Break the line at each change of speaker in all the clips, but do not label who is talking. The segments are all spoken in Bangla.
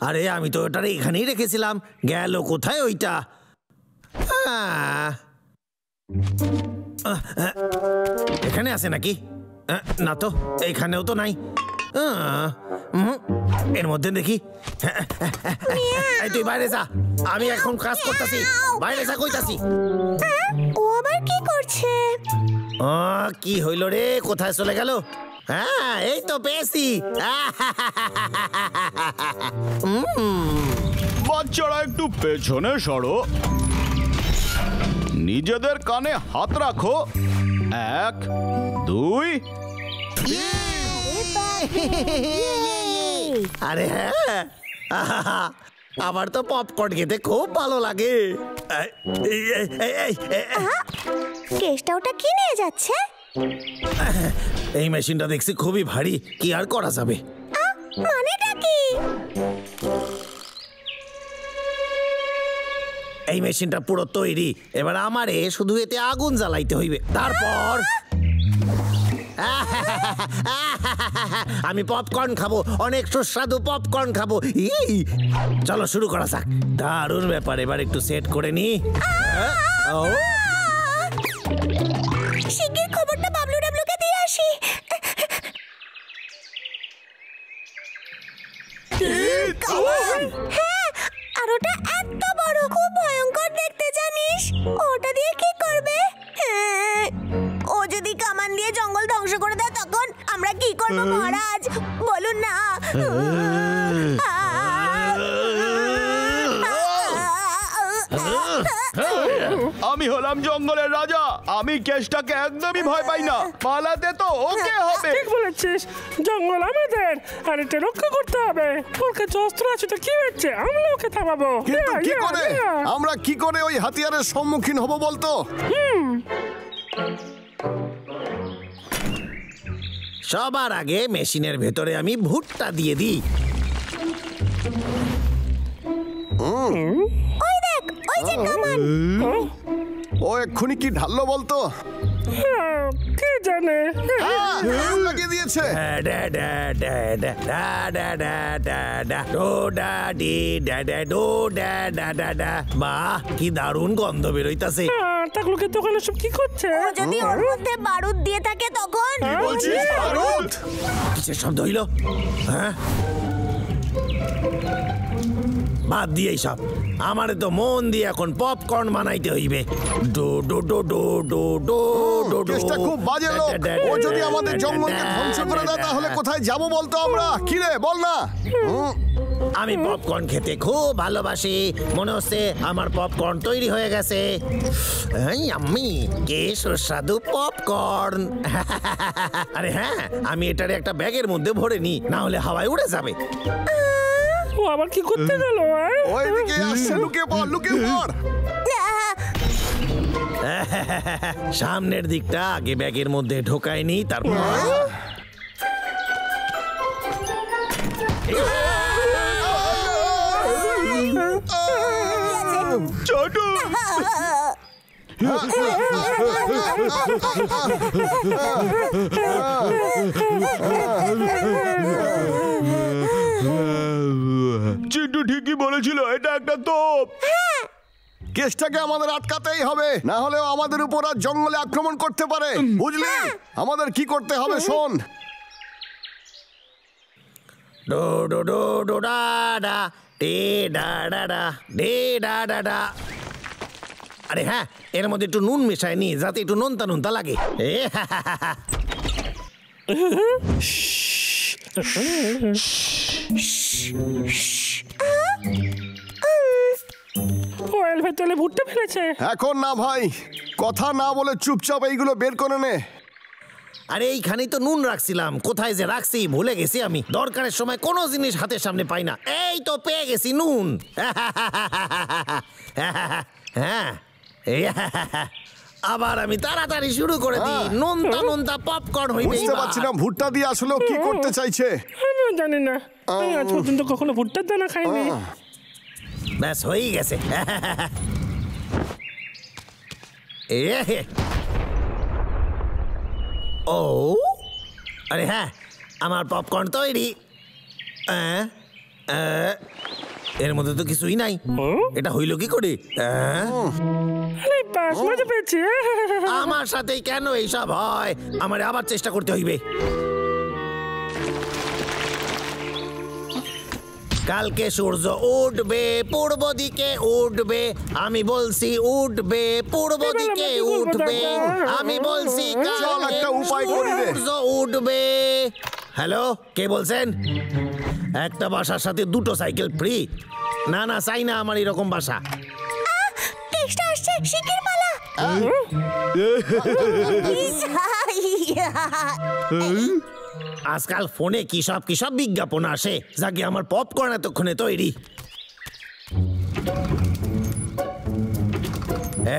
আরে আমি তো ওটা এখানেই রেখেছিলাম, গেল কোথায় ওইটা? এখানে আছে নাকি? না তো, এখানেও তো নাই। এর মধ্যে দেখি। তুই বাইরে যা, আমি এখন কাজ করতেছি। বাইরে যা কইতাছি।
ও আবার কি করছে?
কি হইল রে? কোথায় চলে গেল? হ্যাঁ, এই তো পেয়েছি।
বাচ্চারা একটু পেছনে সরো, নিজেদের কানে হাত রাখো। 1 2
আরে হ্যাঁ, আমার তো পপকর্ন খেতে খুব ভালো লাগে।
কেসটা ওটা কি নিয়ে যাচ্ছে?
এই মেশিনটা দেখছি খুবই ভারী, কি আর করা যাবে?
মানেটা কি?
এই মেশিনটা পুরো তৈরি, এবার আমারে শুধু এতে আগুন জ্বালাইতে হইবে, তারপর আমি পপকর্ন খাবো, অনেক সুস্বাদু পপকর্ন খাবো। চলো শুরু করা যাক। দারুণ ব্যাপার, এবার একটু সেট করে নি।
শিগগির খবরটা বাবলু ডাবলুকে দিয়ে আসি। হ্যাঁ, আর ওটা এত বড়, খুব ভয়ঙ্কর দেখতে, জানিস? ওটা দিয়ে কি করবে? ও যদি কামান দিয়ে জঙ্গল ধ্বংস করে দেয় তখন আমরা কি করবো মহারাজ? বলুন না।
আমি হলাম জঙ্গলের রাজা, আমি কেষ্টাকে একদমই ভয় পাই না। পালাতে তো ওকে হবে।
ঠিক বলেছিস, জঙ্গল আমাদের, আর এটা রক্ষা করতে হবে। ওর কাছে অস্ত্র আছে তো কি হচ্ছে, আমরা ওকে থামাবো।
কিন্তু কি করে, আমরা কি করে ওই হাতিয়ারের সম্মুখীন হব বলতো?
সবার আগে মেশিনের ভেতরে আমি ভুট্টা দিয়ে দিই।
ওই দেখ, ওই যে কামান।
ও এক্ষুনি কি ঢাললো বলতো?
কে জানে।
লাগিয়ে দিয়েছে।
বাহ, কি দারুণ গন্ধ বেরোইতাছে।
টাকলুকে দোকানে সব কি করছে?
ও যদি ওর মধ্যে বারুদ দিয়ে থাকে তখন?
বলছিস বারুদ?
কিসের শব্দ হইল? হ্যাঁ, বাদ দিয়ে সব, আমারে তো মন দিয়ে এখন পপকর্ন বানাইতে হইবে। ডো ডো ডো ডো ডো ডো ডো।
কেসটা খুব বাজে লোক। ও যদি আমাদের জঙ্গলকে ধ্বংস করে দেয় তাহলে কোথায় যাব বলতো আমরা? কি রে বল না।
আমি পপকর্ন খেতে খুব ভালোবাসি, মনে হচ্ছে আমার পপকর্ন তৈরি হয়ে গেছে। আমি কে সুস্বাদু পপকর্ন। আরে হ্যাঁ, আমি এটারে একটা ব্যাগের মধ্যে ভরে নি, না হলে হাওয়ায় উড়ে যাবে।
ও আবার কি করতে গেল?
ওইদিকে আসছে, লুকিয়ে পড়, লুকিয়ে পড়।
সামনের দিকটা আগে ব্যাগের মধ্যে ঢোকায় নি, তারপর
ছোটু, চিন্টু ঠিকই বলেছিল, এটা একটা তোপ।
কেসটাকে আমাদের আটকাতেই হবে, না হলেও আমাদের উপর আর জঙ্গলে আক্রমণ করতে পারে, বুঝলি? আমাদের কি করতে হবে শোন।
ডো ডো ডো ডো ডা ডা ডে ডা ডা ডা ডে ডা ডা ডা। আরে হ্যাঁ, এর মধ্যে একটু নুন মিশায় নি, যাতে একটু নোনতা নোনতা লাগে।
ওয়েল ভেতরে ভুট্টা ফেলেছে।
এখন না ভাই, কথা না বলে চুপচাপ এইগুলো বের করে নে।
আরে এইখানেই তো নুন রাখছিলাম, কোথায় যে রাখছি ভুলে গেছি আমি। দরকারের সময় কোনো জিনিস হাতের সামনে পাই না। এই তো পেয়ে গেছি নুন। হ্যাঁ, আবার আমি তাড়াতাড়ি শুরু করে দিই। নোনতা নোনতা পপকর্ন হইবে।
বুঝতে পারছি না ভুট্টা দিয়ে আসলে কি করতে চাইছে।
আমি জানি না, আমি আজ পর্যন্ত কখনো ভুট্টার দানা খাইনি।
ব্যাস হয়েই গেছে। ও আরে হ্যাঁ, আমার পপকর্ন তৈরি। এর মধ্যে তো কিছুই নাই। এটা হইল কি করে?
আরে বাস মজা পেয়েছি।
আমার সাথেই কেন এইসব হয়? আমার আবার চেষ্টা করতে হইবে। কালকে সূর্য উঠবে পূর্ব দিকে উঠবে, আমি বলছি উঠবে পূর্ব দিকে উঠবে, আমি বলছি
চল একটা উপায় করি রে।
সূর্য উঠবে। হ্যালো, কে বলছেন? একটা বাসার সাথে দুটো সাইকেল ফ্রি? না না, চাই না আমার এরকম বাসা।
কেষ্টা আসছে, শিগগির পালা।
আজকাল ফোনে কি সব বিজ্ঞাপন আসে, যাকে আমার পপকর্ন এতক্ষণে তৈরি।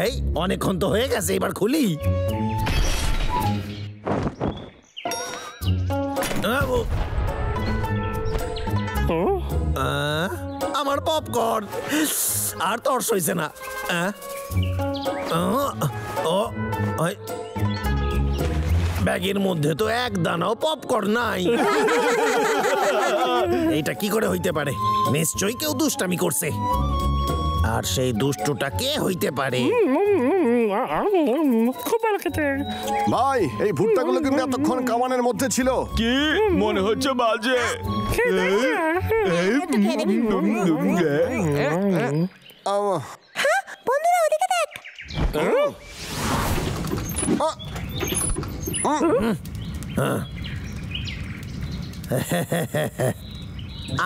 এই অনেকক্ষণ তো হয়ে গেছে, এবার খুলি। আমার পপকর্ন আর তর্স হইছে না। ব্যাগের মধ্যে তো এক দানাও পপকর্ন নাই। এইটা কি করে হইতে পারে? নিশ্চয়ই কেউ দুষ্টামি করছে। আর সেই দুষ্টুটা কে হইতে পারে?
খুব ভালো খেতে।
ভাই, এই ভুট্টাগুলো কিন্তু এতক্ষণ কামানের মধ্যে ছিল।
কি মনে হচ্ছে বাজে?
বন্ধুরা ওদিকে দেখ।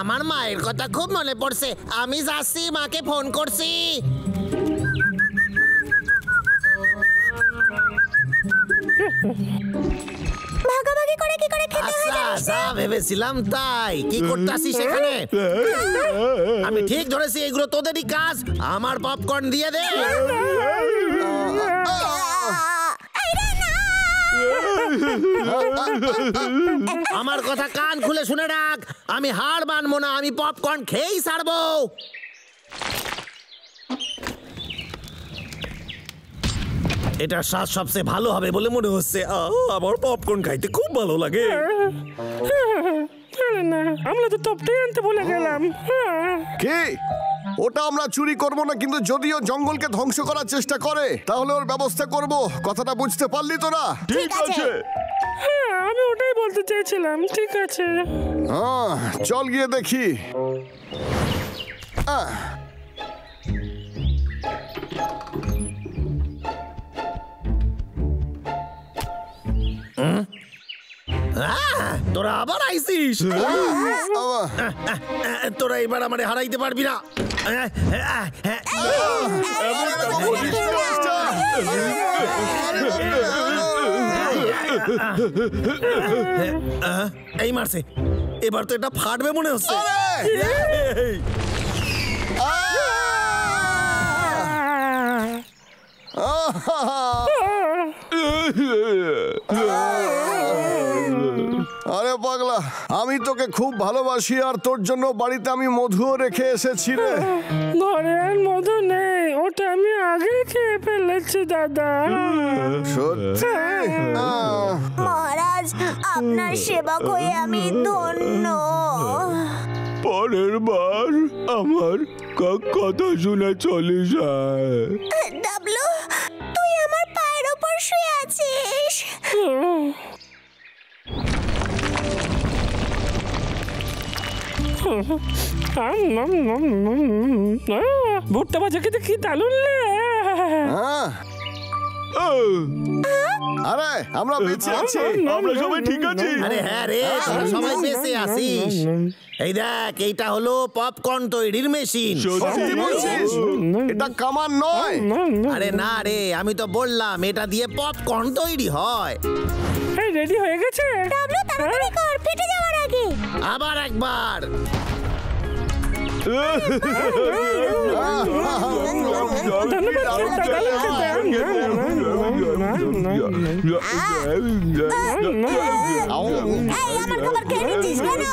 আমার মায়ের কথা খুব মনে পড়ছে, আমি যাচ্ছি, মাকে ফোন করছি।
ভাগাভাগি করে কি করে খেতে হয়
আচ্ছা
জানিস না?
যা ভেবেছিলাম তাই। কি করতেছি সেখানে? আমি ঠিক ধরেছি, এগুলো তোদেরই কাজ। আমার পপকর্ন দিয়ে দে। আমার কথা কান খুলে শুনে রাখ, আমি হার মানবো না, আমি পপকর্ন খেয়েই ছাড়বো। এটা স্বাদ সবচেয়ে ভালো হবে বলে মনে হচ্ছে। আমার পপকর্ন খাইতে খুব ভালো লাগে।
না, আমরা তো টপটাই আনতে ভুলে গেলাম।
কি? ওটা আমরা চুরি করব না, কিন্তু যদিও জঙ্গলকে ধ্বংস করার চেষ্টা করে তাহলে ওর ব্যবস্থা করব। কথাটা বুঝতে পারলি তোরা?
ঠিক আছে।
হ্যাঁ, আমি ওটাই বলতে চেয়েছিলাম। ঠিক আছে,
চল গিয়ে দেখি।
তোরা আবার আইসিস? তোরা এবার আমারে হারাইতে পারবি না। এই মারছে, এবার তো এটা ফাটবে মনে হচ্ছে।
আরে পাগলা, আমি তোকে খুব ভালোবাসি, আর তোর জন্য বাড়িতে আমি মধুও রেখে এসেছি রে।
ঘরে আর মধু নেই, ওটা আমি আগে খেয়ে ফেলেছি দাদা।
সত্যি?
মহারাজ, আপনার সেবক হয়ে আমি ধন্য।
পরের বার আমার কথা শুনে চলে যায়।
ডাবলু, তুই আমার পায়ের ওপর শুয়ে আছিস।
ভুট্টা ভাজা খেতে কি দারুণ লে।
আরে আমরা বেঁচে আছি,
আমরা সবাই ঠিক আছি।
আরে হ্যাঁ রে, তোরা সবাই বেঁচে আছিস। এই দেখ, এইটা হলো পপকর্ন তৈরির মেশিন।
সত্যি বলছিস? এটা কামান নয়?
আরে না রে, আমি তো বললাম এটা দিয়ে পপকর্ন তৈরি হয়।
এই রেডি হয়ে গেছে?
ডাবলু, তাড়াতাড়ি কর, ফেটে যাওয়ার আগে।
আবার একবার।
এই, আমার খাবার খেয়ে নিচ্ছিস কেন?